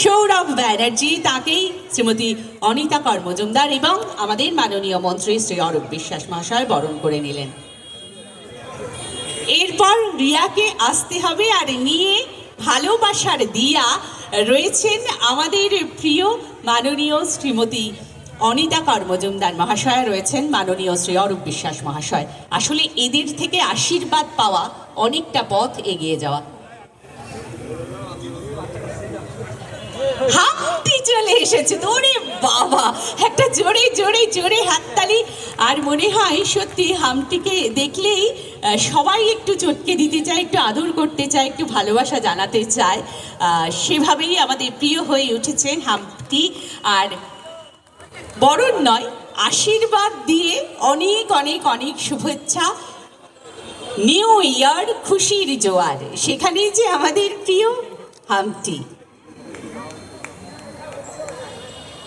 সৌরভ ব্যানার্জি, তাকেই শ্রীমতী অনিতা কর মজুমদার এবং আমাদের মাননীয় মন্ত্রী শ্রী অরূপ বিশ্বাস মহাশয় বরণ করে নিলেন। এরপর রিয়াকে আসতে হবে, আর নিয়ে ভালোবাসার দিয়া রয়েছেন আমাদের প্রিয় মাননীয় শ্রীমতী অনিতা কর মজুমদার মহাশয়, রয়েছেন মাননীয় শ্রী অরূপ বিশ্বাস মহাশয়। আসলে এদের থেকে আশীর্বাদ পাওয়া অনেকটা পথ এগিয়ে যাওয়া। হামটি চলে এসেছে, ওরে বাবা, একটা জোরে জোরে জোরে হাততালি। আর মনে হয় সত্যি হামটিকে দেখলেই সবাই একটু চটকে দিতে চায়, একটু আদর করতে চায়, একটু ভালোবাসা জানাতে চায়। সেভাবেই আমাদের প্রিয় হয়ে উঠেছেন হামটি। আর বরণ নয়, আশীর্বাদ দিয়ে অনেক অনেক অনেক শুভেচ্ছা। নিউ ইয়ার, খুশির জোয়ার, সেখানেই যে আমাদের প্রিয় হামটি।